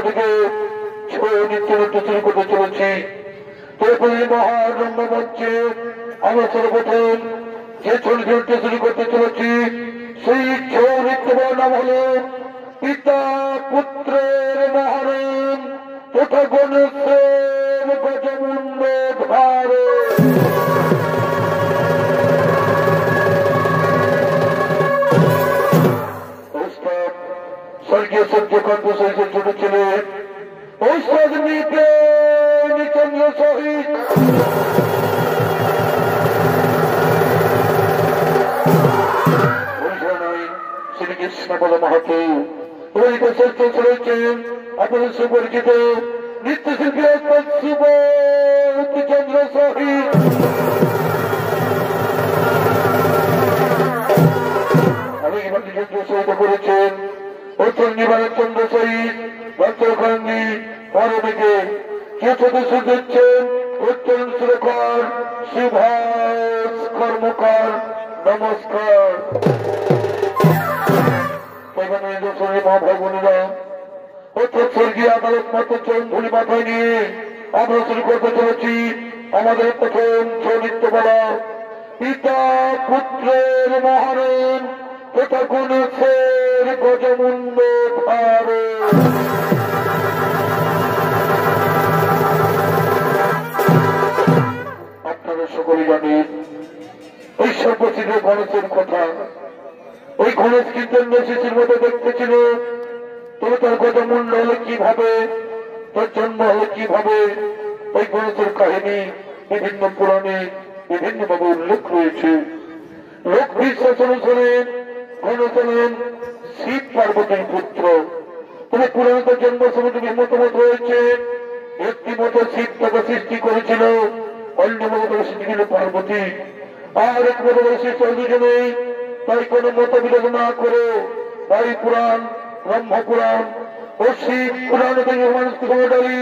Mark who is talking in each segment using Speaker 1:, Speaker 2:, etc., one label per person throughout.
Speaker 1: থেকে ছৌ নৃত্য শুরু করতে চলেছি। তরুণী মহারম্য মঞ্চে আমরা সর্বপ্রথম যে ছৌ নৃত্য শুরু করতে চলেছি সেই ছৌ নৃত্যের নাম হল পিতা পুত্রের মহারণ তথা গণেশের গজমুণ্ড ধার। স্বর্গীয় সত্যকান্ত সহিত ছোট ছেলে ঐশ্বর চন্দ্র সহিত শ্রীকৃষ্ণপদ মাহাতো শ্রেষ্ঠ রয়েছেন আপনাদের সুপরিচিত নৃত্যশিল্পী চন্দ্র সহিত। আমি সহিত করেছেন উত্তর নিবারণ চন্দ্র সহিত ভক্তখানি পরমেকে কে সদস্য দিচ্ছেন উত্তর সুরকার সুভাষ কর্মকার। নমস্কার। মহাভাগবনীরা উত্তর স্বর্গীয় আদালত মতো চৌধুরী মাথায় নিয়ে আমরা শুরু করতে চলেছি আমাদের প্রথম ছৌ নৃত্যকলা পিতা পুত্রের মহারণ তথা গণেশের গজমুণ্ড ধার। আপনারা সকলে জানেন ওই সর্বশির গণেশের কথা। ওই গণেশ কিন্তু শিশুর মতো দেখতে ছিল, তবে তার গজমুণ্ড হলে কিভাবে, তার জন্ম হলে কিভাবে, ওই গণেশের কাহিনী বিভিন্ন পুরাণে বিভিন্ন ভাবে উল্লেখ রয়েছে। লোক বিশ্বাস অনুসারে গণেশ হলেন শিব পার্বতীর পুত্র। তবে পুরাণে তার জন্ম সম্বন্ধে ভিন্ন মত রয়েছে। একটি মত শিব তাকে সৃষ্টি করেছিল, অন্য মত তাকে সৃষ্টি ছিল পার্বতী। আর এক মত সৃষ্টি দুজনেই, তাই কোন মত বিরোধ না করে তাই পুরাণ ব্রহ্মপুরাণ ও শিব পুরাণ থেকে মানুষকে সমটালি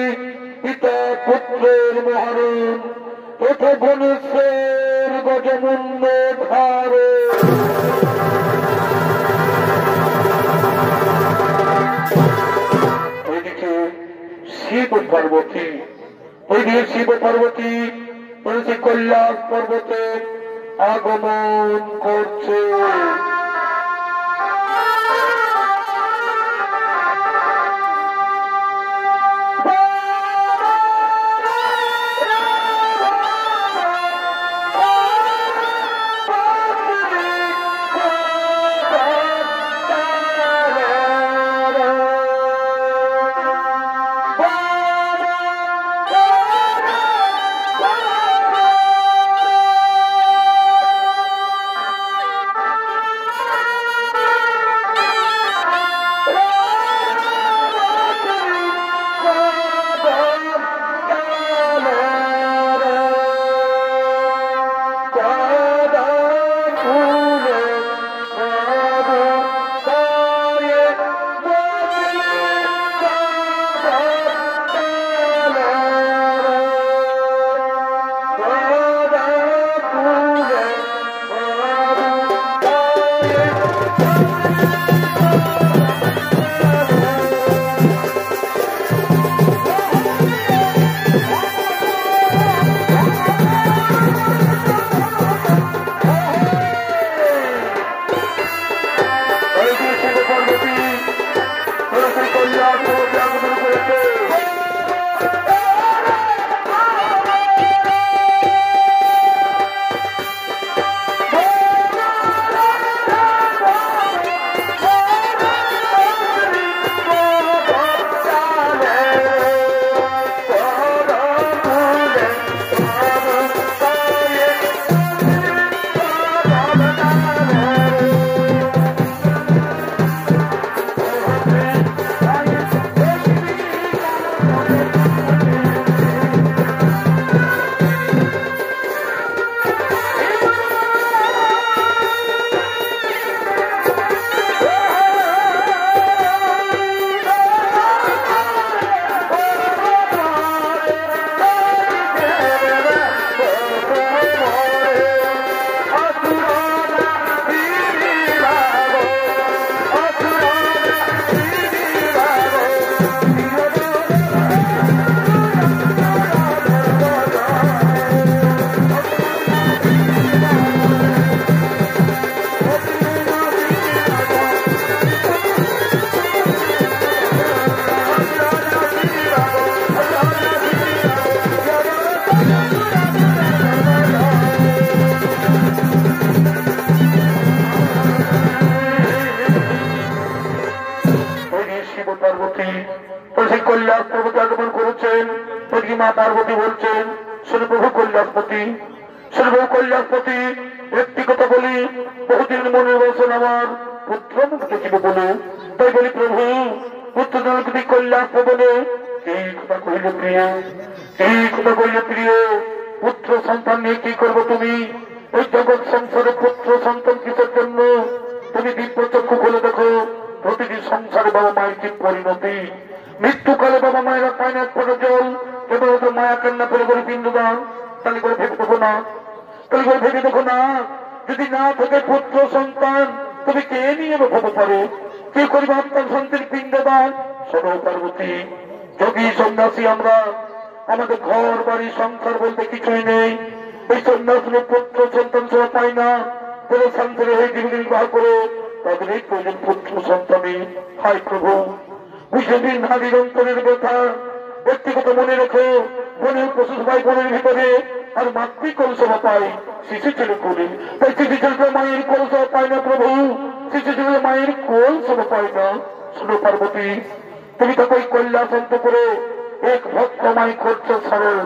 Speaker 1: পিতা পুত্রের মহারণ তথা গণেশের গজমুণ্ড ধার। ওইদিকে শিব পার্বতী, ওইদিকে শিব পার্বতী কৈলাস পর্বতে আগমন করছে। সেই কৈলাস পর্বতে আগমন করেছেন। ওইদিকে মা পার্বতী বলছেন, শোনো প্রভু কৈলাসপতি, শোনো প্রভু কৈলাসপতি, একটি কথা বলি, বহুদিন মনের বসন আমার পুত্র মুখ দেখিব বলে, তাই বলি প্রভু পুত্র জনকতি কৈলাস ভবনে এই কথা কহিল প্রিয়, এই কথা কহিল প্রিয়, পুত্র সন্তান নিয়ে কি করবো তুমি? ওই জগৎ সংসারে পুত্র সন্তান কিসের জন্য? তুমি দিব্য চক্ষু খুলে দেখো, প্রতিটি সংসারে বাবা মায়ের কি পরিণতি। মৃত্যুকালে বাবা মায়েরা পায় না পড়ে জল, কেবল মায়া কান্না করে করে পিণ্ডদান। তাহলে করে ভেবে দেখো না, তাহলে করে ভেবে দেখো না, যদি না থাকে পুত্র সন্তান তুমি কে নিয়ে ভোগ পারে? কে করবে আত্মার শান্তির পিণ্ডদান? সর্ব পার্বতী যদি সন্ন্যাসী আমরা, আমাদের ঘর বাড়ি সংসার বলতে কিছুই নেই। এই সন্ন্যাসী পুত্র সন্তান সব পাই না, তাদের শান্তির হয়ে জীবন বিবাহ করে তাদের এই প্রয়োজন পুত্র সন্তানই। হাই প্রভু, বুঝেদিন নারীর অন্তরের ব্যথা, ব্যক্তিগত মনে রেখো, মনের প্রসূত পাই মনের ভিতরে, আর মাতৃ কলসভা পাই শিশু ছেলে করে। তাই শিশু ছেলেটা মায়ের কলসভা পায় না প্রভু, শিশু ছেলে মায়ের কলসভা পায় না। শোনো পার্বতী, তুমি তো কই কৈলাস অন্ত করে এক ভক্তমাই করছো স্মরণ,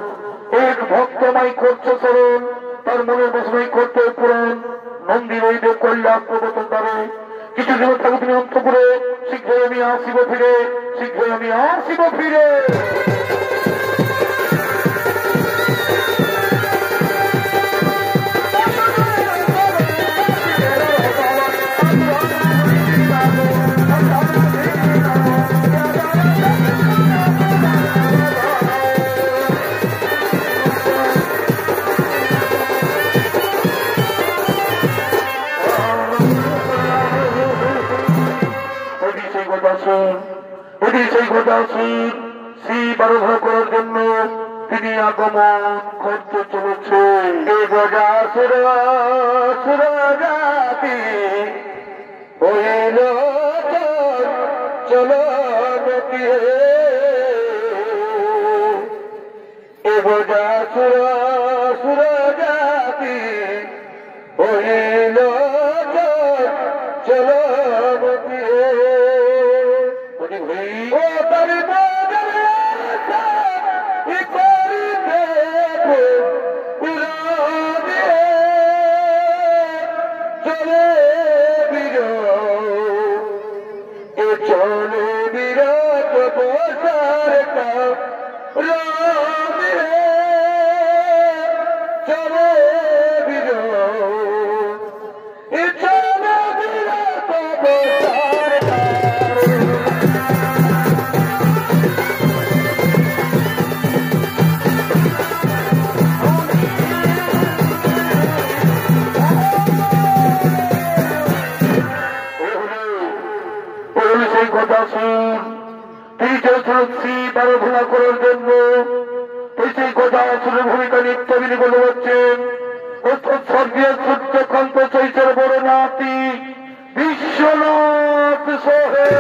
Speaker 1: এক ভক্তমাই করছো স্মরণ, তার মনের বসনাই করতে পূরণ। নন্দীর ওই দেব কৈলাস প্রবর্তন দ্বারে কিছু জীবন থাকো তুমি অন্ত করে, শীঘ্রই আমি আসিব ফিরে, শীঘ্রই আমি আসিব ফিরে। সেই ঘটাসুর শিব আরাধনা করার জন্য তিনি আগমন করতে চলেছে। এই গজাসুর জাতি হইল চলো নদী, এ গজাসুর জাতি হইল চলো নদী। শিব আরাধনা করার জন্য সেই গজাসুরের ভূমিকা নিত্যবিনী বলে হচ্ছেন স্বর্গীয় সূর্যকান্ত চৈতের বড় নাতি বিশ্বনাথ সোহে।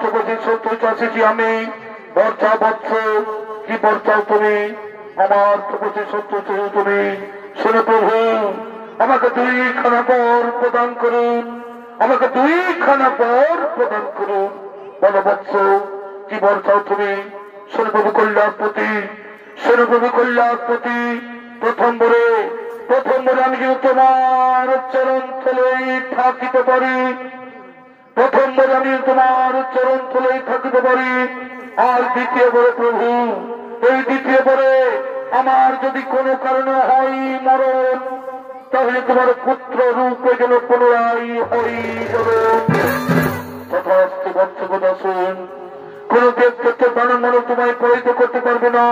Speaker 1: তো বলছি শত্রু চাষি আমি, বর্ষা বৎস কি বর্ষাও তুমি, আমার তো বলছি শত্রু তুমি। শুনে প্রভু আমাকে 2খানা পর প্রদান করুন, আমাকে 2খানা পর প্রদান করুন। বলো বৎস কি বর্ষাও তুমি। শুনে প্রভু কল্যাণপতি, শুনে প্রভু কল্যাণপতি, প্রথম বরে আমি যদি তোমার চরণ তলেই থাকিতে পারি, প্রথম বরে আমি তোমার চরণ তলেই থাকিতে পারি। আর দ্বিতীয় বরে প্রভু, এই দ্বিতীয় বরে আমার যদি কোনো কারণে হয় মরণ, তাহলে তোমার পুত্র রূপে যেন পুনরায় হই যাবে। তথাস্তু বৎসগদাসন, কোন ব্যক্তিত্ব দানব মানব তোমায় পরিহিত করতে পারবে না।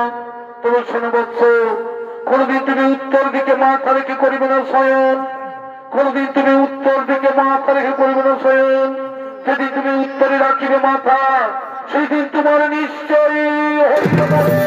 Speaker 1: তুমি শোনো বৎস, কোনদিন তুমি উত্তর দিকে মাথা রেখে করিবে না শয়ন, কোনদিন তুমি উত্তর দিকে মাথা রেখে করিবে না শয়ন। যেদিন তুমি উত্তরে রাখিবে মাথা, সেই দিন তোমার নিশ্চয়ই হইতে পারে।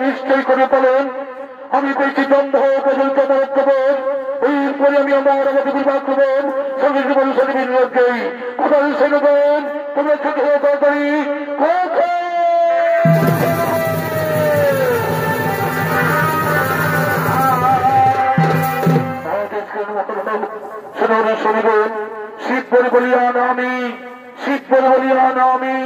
Speaker 1: নিশ্চয় করে বলেন আমি বেশি দম্ভ পর্যন্ত মরত্ববোধ, এরপরে আমি আমার আমাকে বিবাহ করবেন সঙ্গে জীবন শরীর লোককেই কোথায় শুনবেন। তোমরা ছোট হয়ে তাড়াতাড়ি শুনবেন। শিব বলে বলিয়ান আমি, শিব বলে বলিয়ান আমি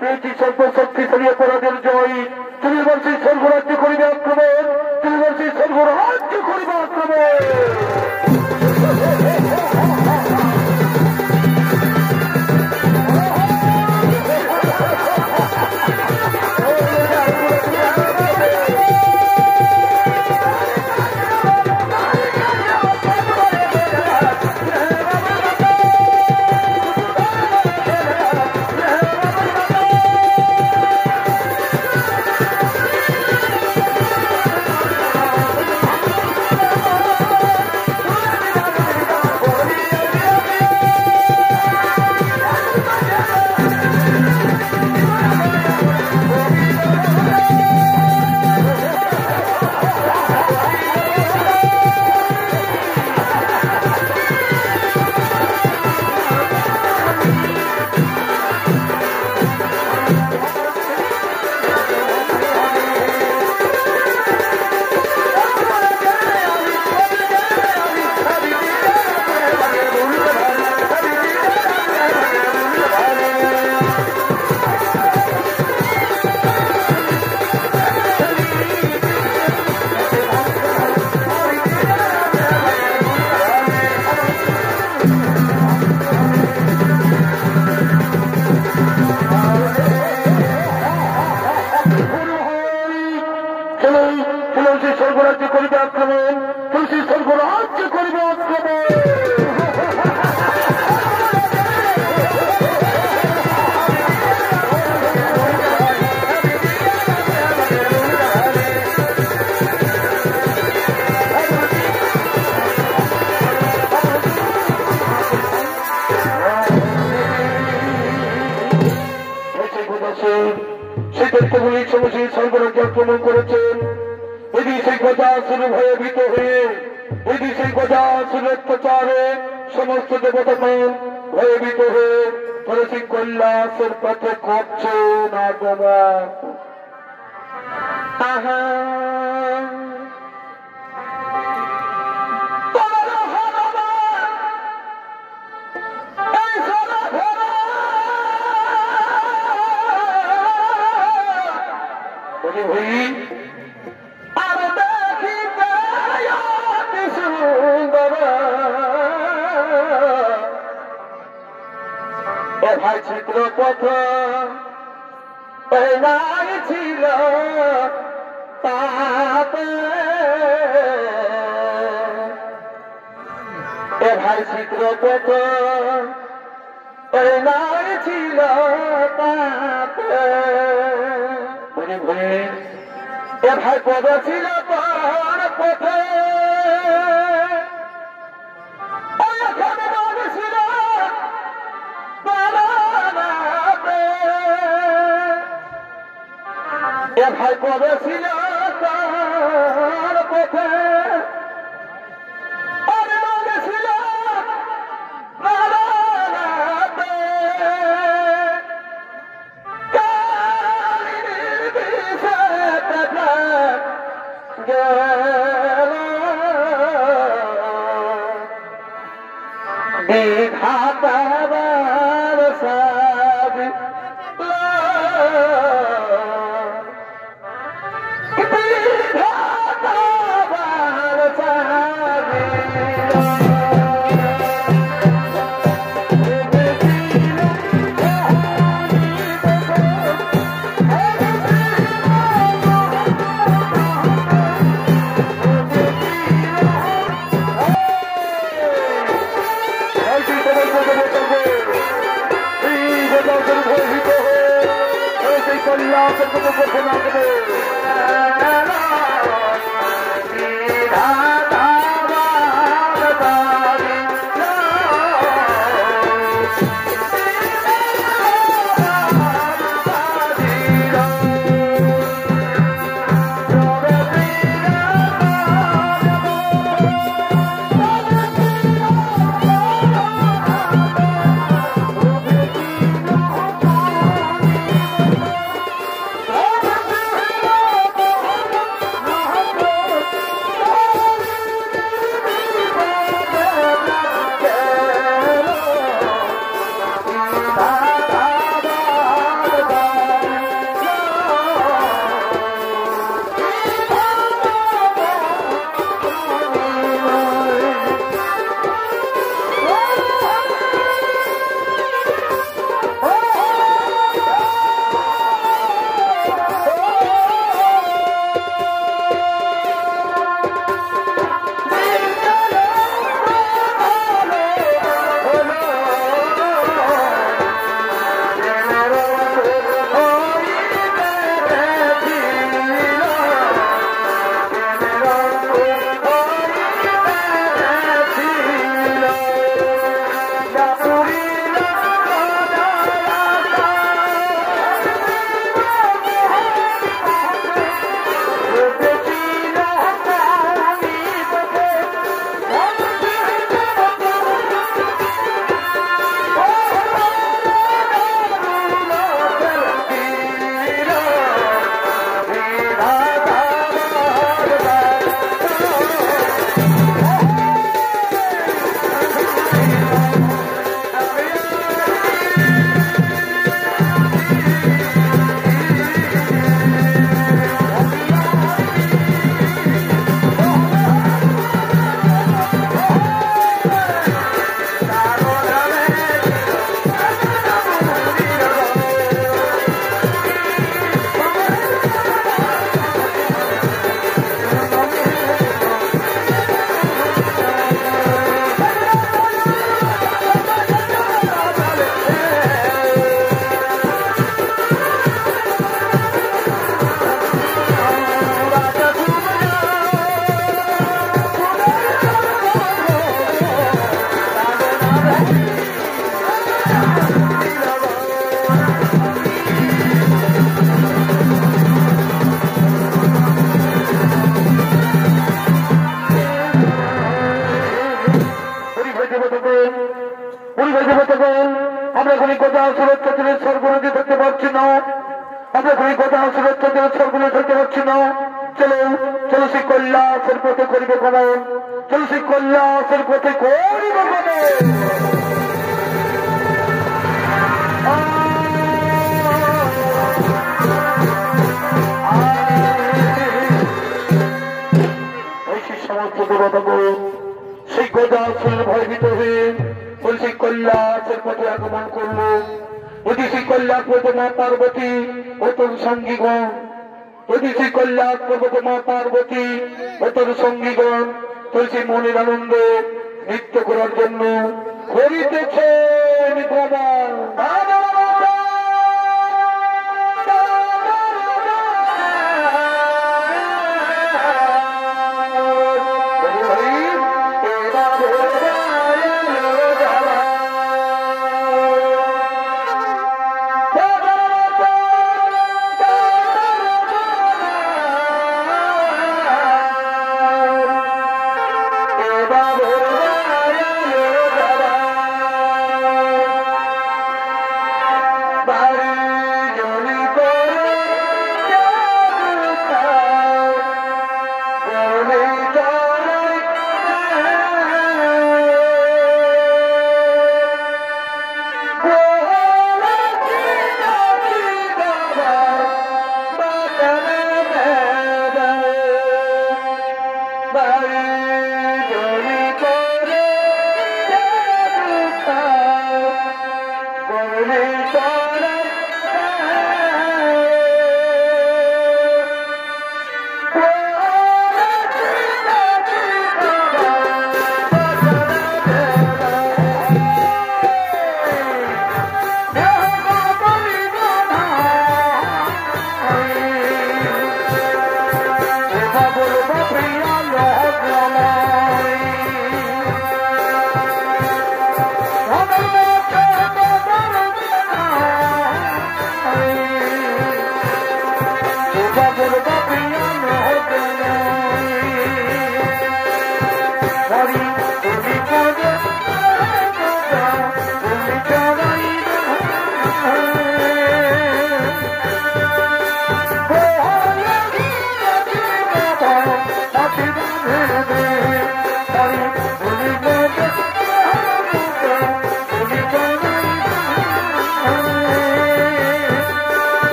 Speaker 1: পেয়েছি সর্বশক্তিশালী অপরাধের জয়। তুমি বলছি স্বর্গরাজ্য করিবে আক্রমণ, তুমি বলছি স্বর্গরাজ্য করিবে আক্রমণ। স্বর্গরাজ্য করিবে আক্রমণ, তুলসী স্বর্গরাজ্য করিবে আক্রমণ। সেই তথ্যগুলি সমস্ত স্বর্গরাজ্য আক্রমণ করেছেন। यदि से गजासुर भयभीत हुए, यदि से गजासुर अत्याचारे समस्त देवतागण भयभीत हुए तुलसी कैलासेर पथे करছে না গমন। আহা ভাই চিত্রপথ নাই ছিল তাতে, এ ভাই চিত্রপথ নাই ছিল তাতে, এ ভাই পদ ছিল তার পথে ভাই কবে ছিল তার পথে বিধাতার সাবি বিধাতার সাবি আমরা কোন কথা সুরক্ষা দিলে সর্বনদী ধরতে পারছি না, আমরা কোন কথা সুরক্ষা দিলে সর্বনদী ধরতে পারছি না। চলো চলো সেই কল্যাণের পথে করিবে গমন, চলো সেই কল্যাণের পথে করিবে গমন। সমস্ত দেবতাগণ সেই গজাসুরের ভয়ভীত হয়ে বলছি কল্যাণের পথে আগমন করলো। যদি সেই কল্যাণ পথে মা পার্বতী ও তোর সঙ্গীগণ, যদি সেই কল্যাণ পর্বতে মা পার্বতী ও তোর সঙ্গীগণ তোর সেই মনের আনন্দে নৃত্য করার জন্য করিতেছে ভ্রমণ।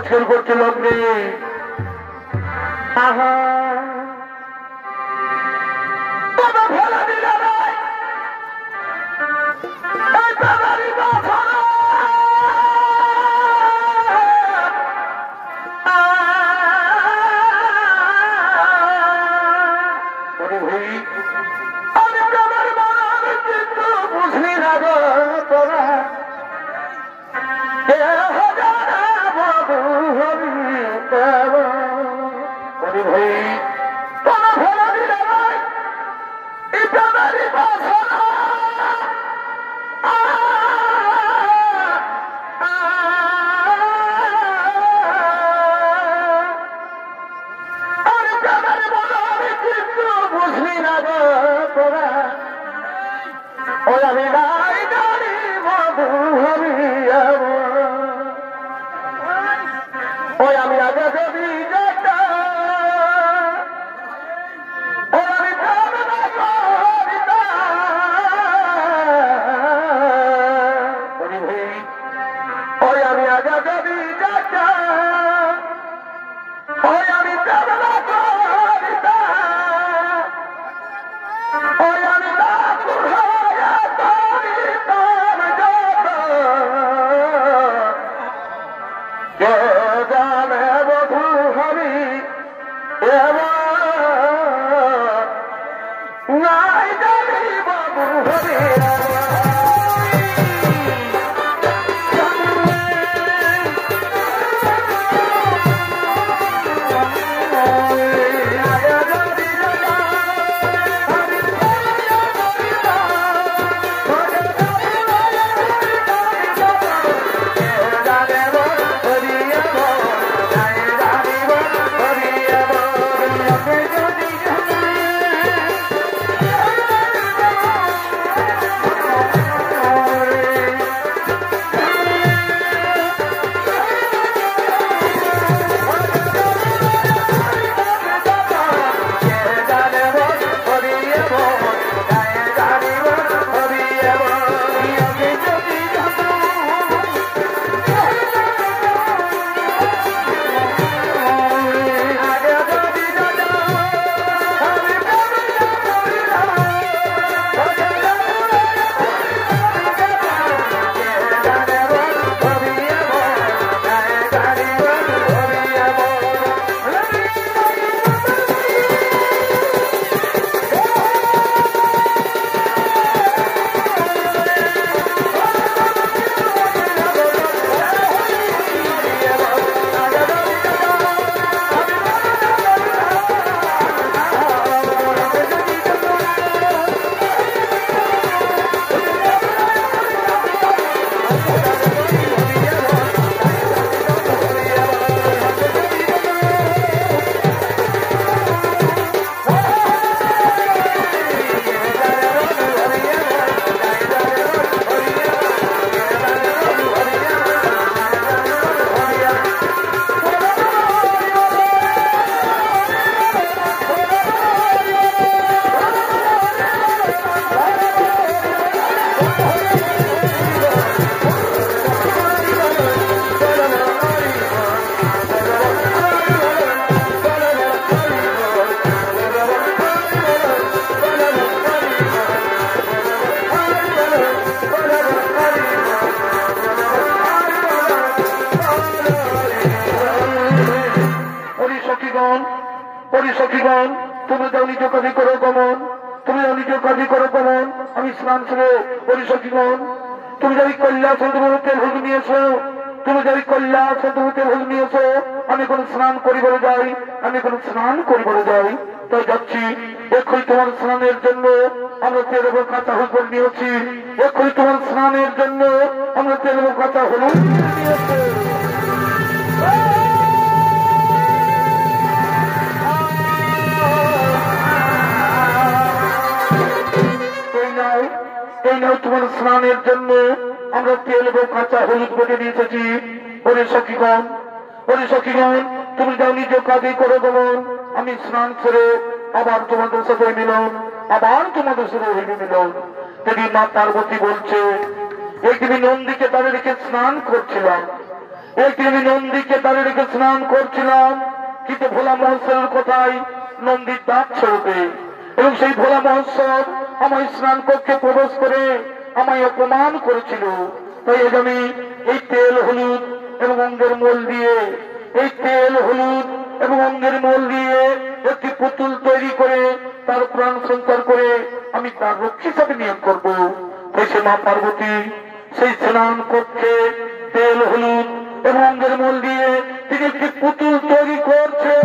Speaker 1: আজকাল করতে লাগবে আহা বাবা ফেলা দিল নাই এই বাবারই কথা ওরে ভাই আমি ওই আমি নাই জানি মধু হবি ওই আমি আগে যদি পরিসখীগণ, তুমি যাও নিজ কাজে করো গমন, তুমি যাও নিজ কাজে করো গমন, আমি স্নান ছেড়ে। পরিসখীগণ, তুমি যাই কল্যাণ সন্তমূর্তের ভোগ নিয়েছো, তুমি যাই কল্যাণ সন্তমূর্তের ভোগ নিয়েছো, আমি কোন স্নান করিবারে যাই, আমি কোন স্নান করিবারে যাই, তাই যাচ্ছি। এক্ষুনি তোমার স্নানের জন্য আমরা তেল এবং কাঁচা হলুদ নিয়েছি, এক্ষুনি তোমার স্নানের জন্য আমরা তেল এবং কাঁচা হলুদ নিয়েছি। এই নাও তোমার স্নানের জন্য আমরা তেল এবং কাঁচা হলুদ বেটে নিয়ে এসেছি। পরিসখীগণ, তুমি যাও নিজ কাজে করো গমন, আমি স্নান ছেড়ে আবার তোমাদের সাথে মিলন, আবার তোমাদের সাথে মিলন। তিনি মা পার্বতী বলছে, একদিন নন্দীকে তাদের রেখে স্নান করছিলাম, একদিন নন্দীকে তাদের রেখে স্নান করছিলাম, কিন্তু ভোলা মহোৎসবের কথাই নন্দীর দাঁত ছেড়ে, এবং সেই ভোলা মহোৎসব আমায় স্নান কক্ষে প্রবেশ করে আমায় অপমান করেছিল। তাই আমি এই তেল হলুদ এবং অঙ্গের মোল দিয়ে, এই তেল হলুদ এবং অঙ্গের মোল দিয়ে একটি পুতুল তৈরি করে তার প্রাণ সঞ্চার করে আমি তার রক্ষী হিসাবে নিয়োগ করব। তাই সে মা পার্বতী সেই স্নান কক্ষে তেল হলুদ এবং অঙ্গের মোল দিয়ে তিনি একটি পুতুল তৈরি করছে।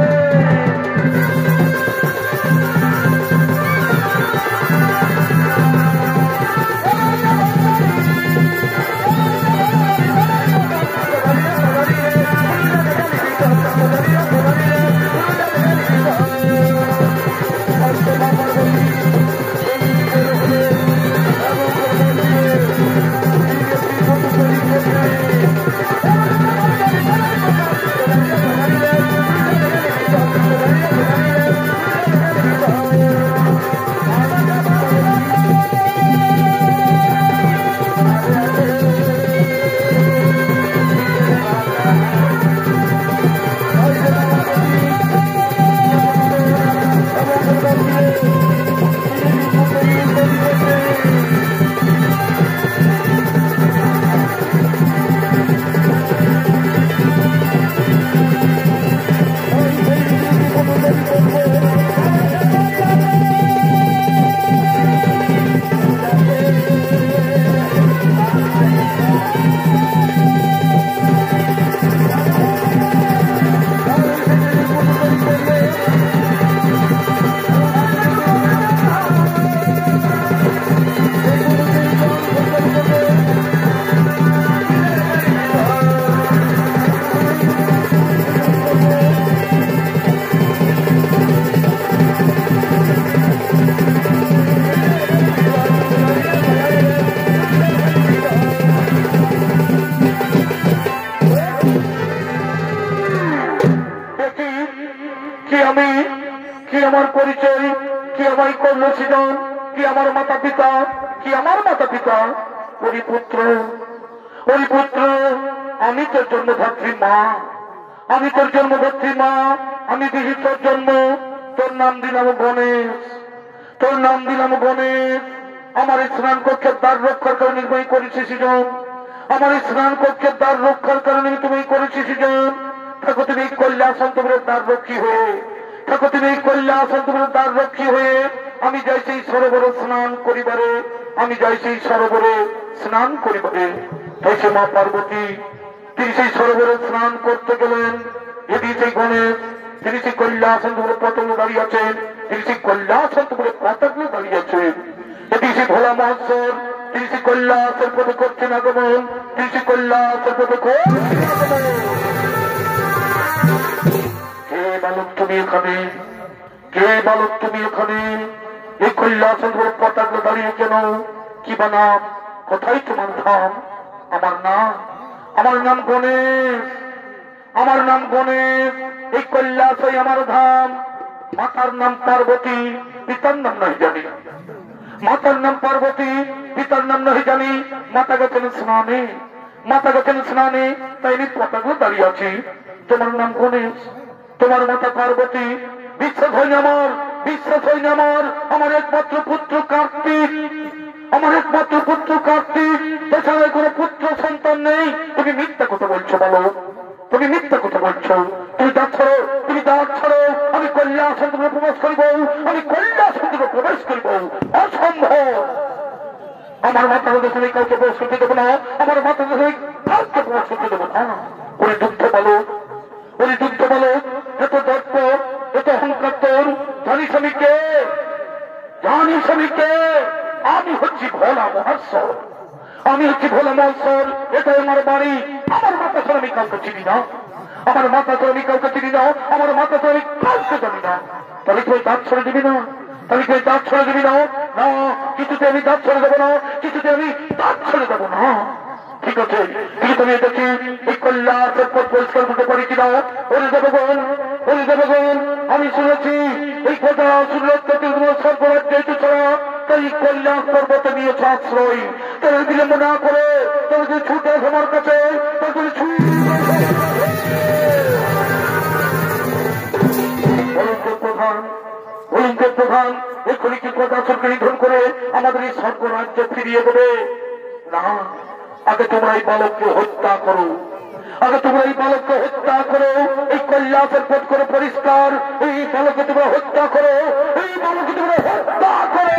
Speaker 1: পিতা, কি আমার মাতা পিতা। ওরি পুত্র, ওরি পুত্র, আমি তোর জন্মদাত্রী মা, আমি তোর জন্মদাত্রী মা, আমি দিহি তোর জন্ম। তোর নাম দিলাম গণেশ, তোর নাম দিলাম গণেশ। আমার স্নান কক্ষের দ্বার রক্ষার কারণে তুমি করেছি সৃজন, আমার স্নান কক্ষের দ্বার রক্ষার কারণে তুমি করেছি সৃজন। থাকো তুমি কৈলাসন্তপুরের দ্বার রক্ষী হয়ে, থাকো তুমি কৈলাসন্তপুরের দ্বার রক্ষী হয়ে। আমি যাই সেই সরোবরে স্নান করিবারে, আমি যাই সেই সরোবরে স্নান করিবারে। তাই সে মা পার্বতী তিনি সেই সরোবরে স্নান করতে গেলেন। এটি সেই গণেশ, তিনি সেই কৈলাসন্তপুরে পতঙ্গ দাঁড়িয়ে আছেন, তিনি সেই কৈলাসন্তপুরে পতঙ্গ দাঁড়িয়ে আছেন। এটি সেই ভোলা মহোৎসব, তিনি সেই কৈলাসের পথে করছেন আগমন, তিনি সেই কৈলাসের পথে করছেন আগমন। কে বালক তুমি এখানে, কে বালক তুমি এখানে, এই কৈলাসন্তপুরে পতাকা দাঁড়িয়ে কেন? কি বা নাম, কোথায় তোমার ধাম? আমার নাম, আমার নাম গণেশ, আমার নাম গণেশ। এই কৈলাসই আমার ধাম। মাতার নাম পার্বতী, পিতার নাম নয় জানি, মাতার নাম পার্বতী, পিতার নাম নয় জানি। মাতা গেছেন স্নানে, মাতা গেছেন স্নানে, তাই আমি পতাকা দাঁড়িয়ে আছি। তোমার নাম গণেশ, তোমার মাতা পার্বতী। বিশ্বাস হয়নি আমার, বিশ্বাস হয়নি আমার। আমার একমাত্র পুত্র কার্তিক, আমার একমাত্র পুত্র কার্তিক, এছাড়া কোনো পুত্র সন্তান নেই। তুমি মিথ্যা কথা বলছো বলো, তুমি মিথ্যা কথা বলছো। তুমি দাঁত ছাড়ো, তুমি দাঁত ছাড়ো। আমি কৈলাসন্তপুরে প্রবেশ করিব, আমি কৈলাসন্তপুরে প্রবেশ করিব। অসম্ভব। আমার মাথা দেখে কাউকে প্রবেশ করতে দেবো না, আমার মাথা দেখে কাউকে প্রবেশ করতে দেবো না। ওই দুঃখ বলো, ওই দুঃখ বলো। এত দর্প, এত অহংকার তোর। জানিস আমি কে, জানিস আমি কে? আমি হচ্ছি ভোলা মহোৎসব, আমি হচ্ছি ভোলা মহোৎসব। এটাই আমার বাড়ি। আমার মাথা ছাড়া আমি কাউকে চিনি না, আমার মাথা ছাড়া আমি কাউকে চিনি না, আমার মাথা ছাড়া আমি কাউকে জানি না। তাহলে তুই দাঁত ছেড়ে দিবি না, তাহলে তুই দাঁত ছেড়ে দিবি না? না, কিছুতে আমি দাঁত ছেড়ে দেবো না, কিছুতে আমি দাঁত ছেড়ে দেবো না। ঠিক আছে, কিন্তু আমি দেখি এই কৈলাসের পথ পরিষ্কার করতে পারি কিনা। ওরে দেবগণ, ওরে দেবগণ, আমি শুনেছি এই কথা সর্বরাজ্য যেহেতু ছাড়া তাই কৈলাস পর্বতে নিয়েছে আশ্রয়। তাদের বিলম্ব না করে তাদের ছুটে আমার কাছে, তাদের প্রধান, অলিম্পের প্রধান এক্ষুনি কি কথা নিধন করে আমাদের এই সর্বরাজ্য ফিরিয়ে দেবে? না, আগে তোমরা এই বালককে হত্যা করো, আগে তোমরা এই বালককে হত্যা করো। এই কৈলাসের পথ করে পরিষ্কার, এই বালককে তোমরা হত্যা করো, এই বালককে তোমরা হত্যা করো।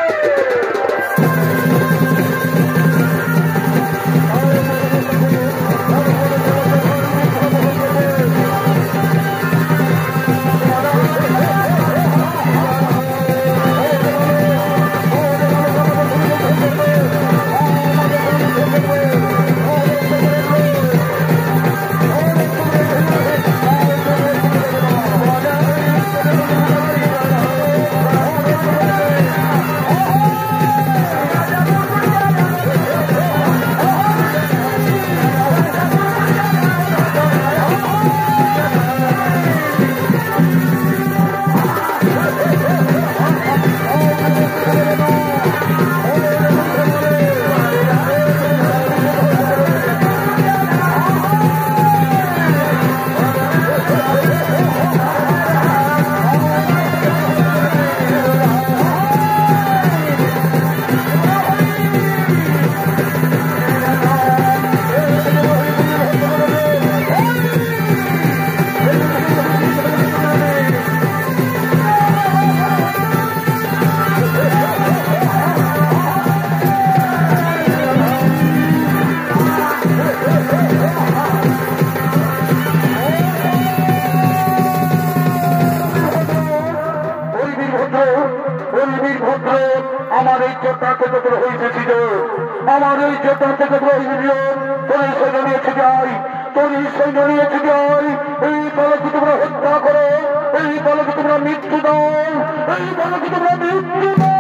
Speaker 1: আমার এই চোটা থেকে তোর হয়েছিল, আমার এই চোটা থেকে তোর হয়েছিল। তোর সৈন্য নিয়েছে যাই, তোর সৈন্য নিয়েছে যাই। এই বালককে তোমরা হত্যা করো, এই বালককে তোমরা মৃত্যু দাও, এই বালককে তোমরা মৃত্যু দাও।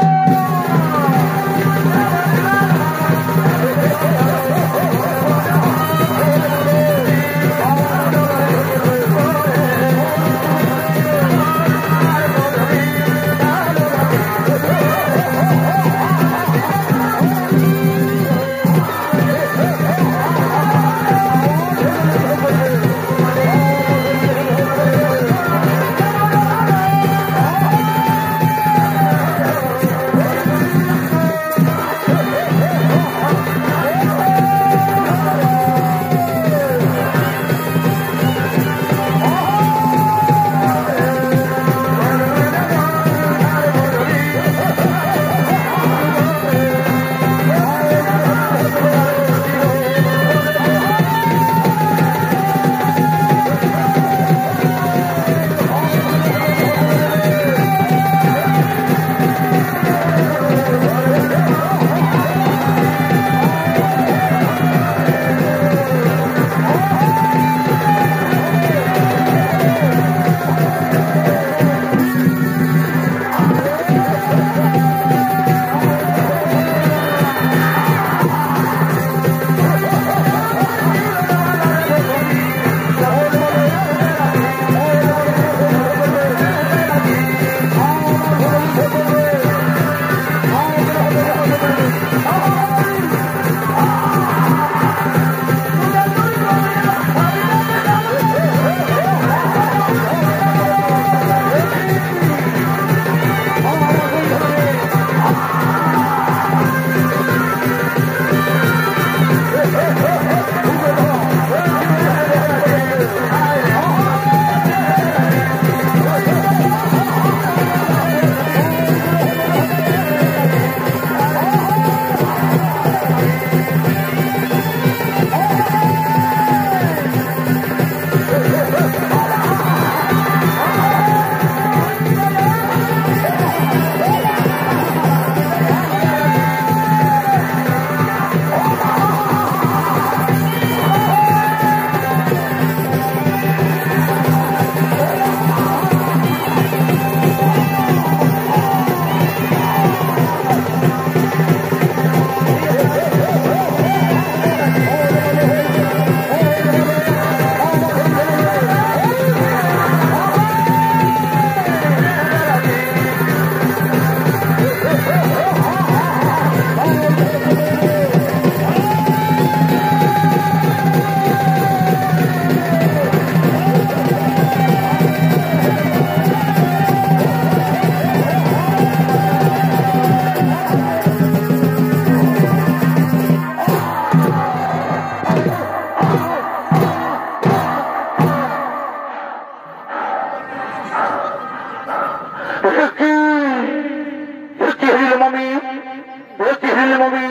Speaker 1: নবী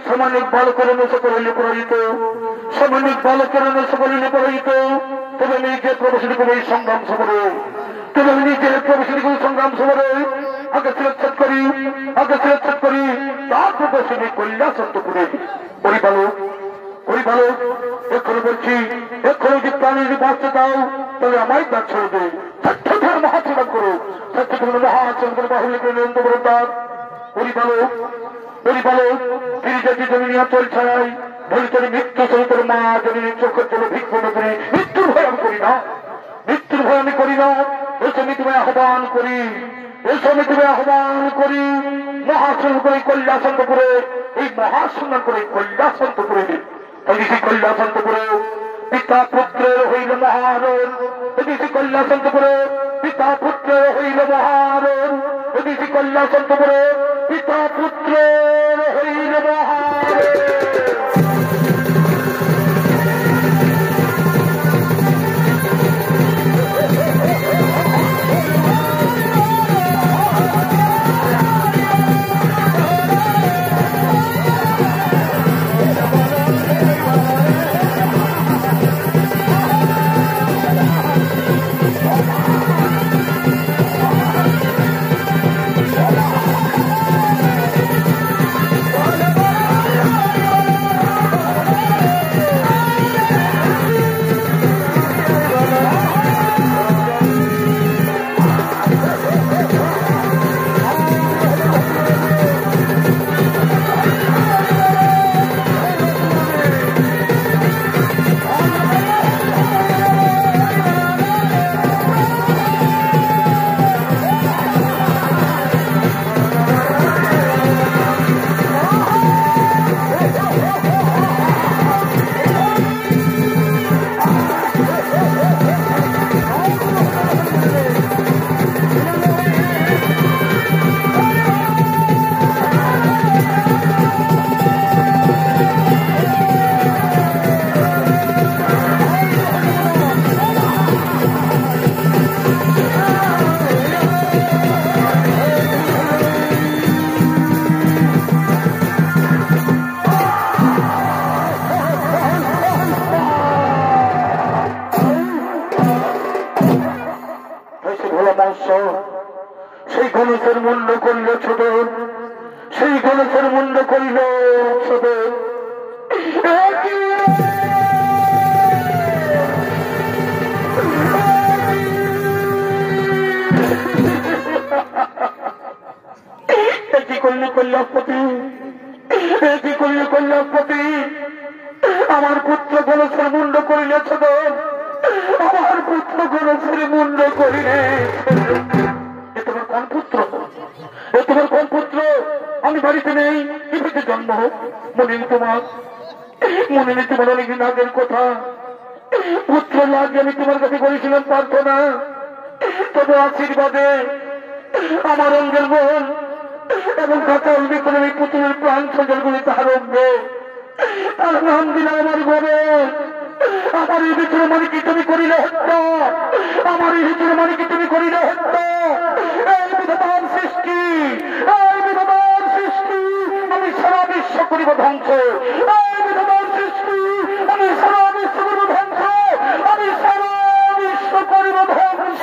Speaker 1: সামানিক বালকের নেশা করিলে পরাজিত, সামানিক বালকের নেশা করিলে পরাজিত। তবে নিজে প্রবেশনী করে এই সংগ্রাম সফরে, তবে নিজে প্রবেশনী করে সংগ্রাম সফরে আগে সিলেকশন করি, আগে সিলেকশন করি, তার প্রবেশনী কৈলাসন্তপুরে পরিপালক পরিপালক। এক্ষণে বলছি, এক্ষণে যদি প্রাণী যদি বাঁচতে দাও তাহলে আমায় তার ছেড়ে দেয়। সত্যের মহাচরণ করো, সত্যের মহাচরণ করে বাহুল্য করে নিয়ন্ত করো তার পরিপালক পরিপালক। তিনি যদি জমিনী অঞ্চল ছাড়াই ভবিষ্যতে মৃত্যু সহিতের মা জমিনী চোখের জন্য ভিক্ষণ করি, মৃত্যুর ভয় আমি করি না, মৃত্যুর ভয় আমি করি না। ওই সময় তুমি আহ্বান করি, ওই সময় তুমি আহ্বান করি মহাসন করে কৈলাসন্তপুরে, এই মহাসন্ধান করে কৈলাসন্তপুরে। তাই সেই কৈলাসন্তপুরে পিতা পুত্রের হইল মহারণ, এদিকে কৈলাসন্তপুরে পিতা পুত্রের হইল মহারণ, এদিকে কৈলাসন্তপুরে পিতা পুত্রের হইল মহারণ। সেই গণেশের মুন্ড করিল ছোট, সেই গণেশের মুন্ড করিল ছোট। কি করলে কল্যাণপতি, কি করলে কল্যাণপতি, আমার পুত্র গণেশের মুন্ড করিলে ছোট, আমার পুত্র গণেশের মুন্ড করিলে। এ তোমার কোন পুত্র, এ তোমার কোন পুত্র? আমি বাড়িতে নেই, কিভাবে জন্ম হোক? মনে নেই তোমার, মনে নেই তোমার অনেকদিন আগের কথা। পুত্র লাগে আমি তোমার কাছে করেছিলাম প্রার্থনা, তবে আশীর্বাদে আমার অঙ্গের বোন এবং কাকা উল্লেখ করে এই পুত্রের প্রাণ সঞ্চল করে তাহার অঙ্গে তার নাম দিলাম আমার ঘরে। আমার এই ভিতরে মানে কি তুমি করিলে হত্যা, আমার এই ভিতরে মানে কি তুমি করিলে হত্যা। এই বিধাতার সৃষ্টি, এই বিধাতার সৃষ্টি, আমি সারা বিশ্ব করিব ধ্বংস। এই বিধাতার সৃষ্টি, আমি সারা বিশ্ব করিব ধ্বংস, আমি সারা বিশ্ব করিব ধ্বংস।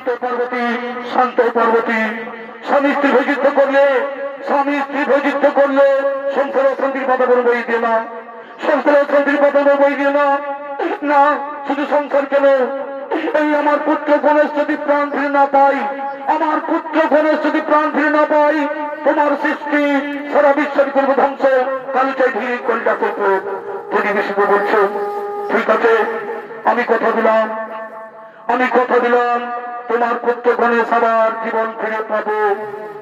Speaker 1: শান্ত পার্বতী, শান্ত পার্বতী। স্বামী স্ত্রী যুদ্ধ করলে, স্বামী স্ত্রী যুদ্ধ করলে সংসার অশান্তির কথা কোনো বই দিয়ে না, সংসার অশান্তির কথা কোনো বই দিয়ে না। না, শুধু সংসার কেন, এই আমার পুত্র গণেশ যদি প্রাণ ফিরে না পাই, আমার পুত্র গণেশ যদি প্রাণ ফিরে না পাই, তোমার সৃষ্টি সারা বিশ্বের করবো ধ্বংস। কালী চাই ধীরে কলিটা করবো। প্রতিবেশীকে বলছো, ঠিক আছে, আমি কথা দিলাম, আমি কথা দিলাম, তোমার পুত্র গণেশ আবার জীবন ফিরে পাবে,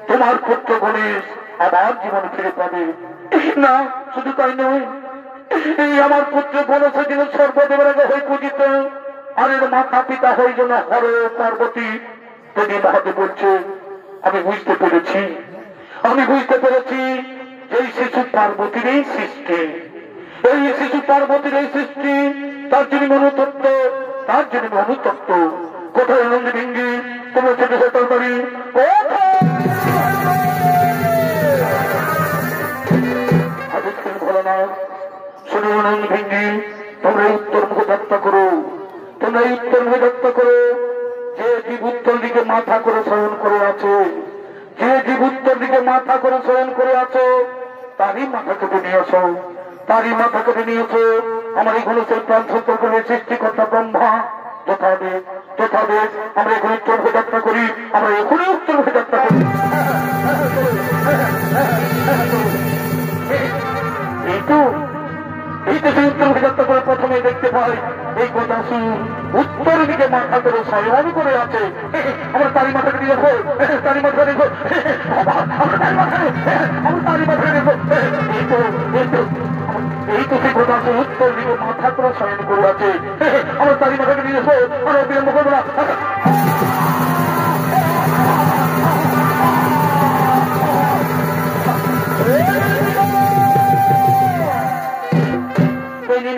Speaker 1: তোমার পুত্র গণেশ আবার জীবন ফিরে পাবে। না, শুধু তাই নয়, এই আমার পুত্র গণেশের যেন সর্বদেবের আগে হয়ে পূজিত, আর এর মাতা পিতা হয়ে যেন হর পার্বতী। তিনি মহাদেব বলছে, আমি বুঝতে পেরেছি, আমি বুঝতে পেরেছি, এই শিশু পার্বতীর এই সৃষ্টি, এই শিশু পার্বতীর এই সৃষ্টি, তার জন্য মনুতত্ত্ব, তার জন্য মনুতত্ত্ব। কোথায় আনন্দ ভিঙ্গি, তোমার ছোট ছোট বাড়ি ভালো না। শুনে আনন্দ ভিঙ্গি, তোমরা উত্তর মুখে যাত্রা করো, তোমরা উত্তর মুখে যাত্রা করো। যে জীব উত্তর দিকে মাথা করে শয়ন করে আছে, যে জীব উত্তর দিকে মাথা করে শয়ন করে আছে, তারই মাথা কেটে নিয়ে আসো, তারই মাথা কেটে নিয়েছে। আমার এই গণেশের প্রাণ সত্তর করে সৃষ্টিকর্তা ব্রহ্মা। যথাবে যথাবে আমরা এখানে উত্তর মুখে যাত্রা করি, আমরা এখনই উত্তর মুখে যাত্রা করি। এই তো সেই উত্তর মুখে যাত্রা করে প্রথমে দেখতে পাই এই গদাসুর উত্তর দিকে মাথা করে শয়ন করে আছে। আমরা তারি মাথাকে নিয়ে যাবো, তারি মাথা রেখো, আমরা তারি মাথা রেখো। এই তো সেই গদাসুর উত্তর দিকে মাথা করে শয়ন করে আছে। আমরা তারি মাথাকে নিয়ে যাবো, আমরা বিলম্ব করবো না।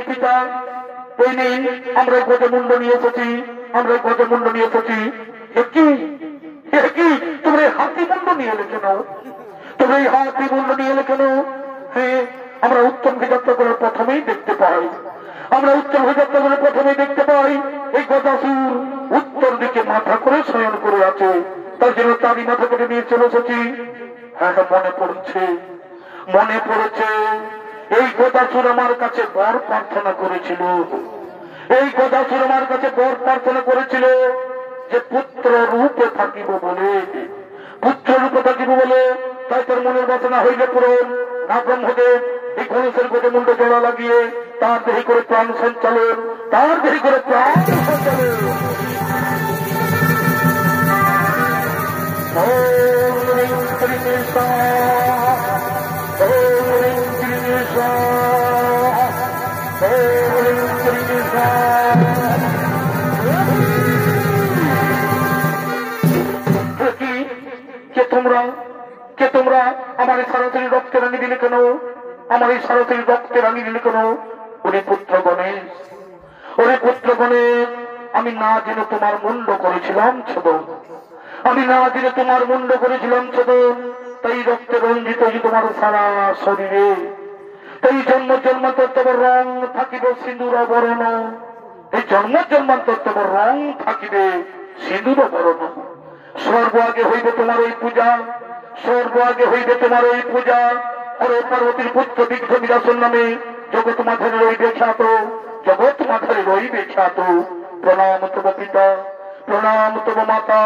Speaker 1: পিতা, আমরা গজমুন্ড নিয়ে এসেছি, আমরা গজমুন্ড নিয়ে এসেছি। তোমরা এই হাতি মুন্ড নিয়ে এলে কেন, তোমরা এই হাতি মুন্ড নিয়ে এলে কেন? হ্যাঁ, আমরা উত্তমকে যাত্রা করে প্রথমেই দেখতে পাই, আমরা উত্তমকে যাত্রা করে প্রথমেই দেখতে পাই এই গদাসুর উত্তর দিকে মাথা করে শয়ন করে আছে। তার জন্য তারই মাথা করে নিয়ে চলে এসেছি। হ্যাঁ, মনে পড়ছে, মনে পড়েছে, এই গদাসুর আমার কাছে বর প্রার্থনা করেছিল, এই গদাসুর আমার কাছে বর প্রার্থনা করেছিল যে পুত্র রূপে থাকিব বলে, পুত্র রূপে থাকিব বলে। তাই তার মনের বাসনা হইলে পূরণ না। ব্রহ্মদেব এই গণেশের গজমুন্ড জোড়া লাগিয়ে তার দেহি করে প্রাণ সঞ্চালন, তার দেহি করে প্রাণ সঞ্চালন। কে তোমরা আমার এই সরাসরি রক্তে রাঙি দিলে কেন, আমার এই সরাসরি রক্তে রাঙি দিলে কেন? ওরে পুত্র গণেশ, ওরে পুত্র গণেশ, আমি না জেনে তোমার মুন্ড করেছিলাম ছেদন, আমি না জেনে তোমার মুন্ড করেছিলাম ছেদন। তাই রক্তে রঞ্জিত তোমার সারা শরীরে, তাই জন্ম জন্মান্তর তোমার রং থাকিবে সিঁদুর বরণ, এই জন্ম জন্মান্তর তোমার রং থাকিবে সিঁদুর বরণ। স্বর্গ আগে হইবে তোমার ওই পূজা, স্বর্গ আগে হইবে তোমার ওই পূজা। হরে পার্বতীর পুত্র বিঘ্ন বিনাশন নামে জগৎ মাথায় রইবে খ্যাত, জগৎ মাথায় রইবে খ্যাত। প্রণাম তব পিতা, প্রণাম তব মাতা,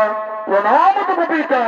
Speaker 1: প্রণাম তব পিতা।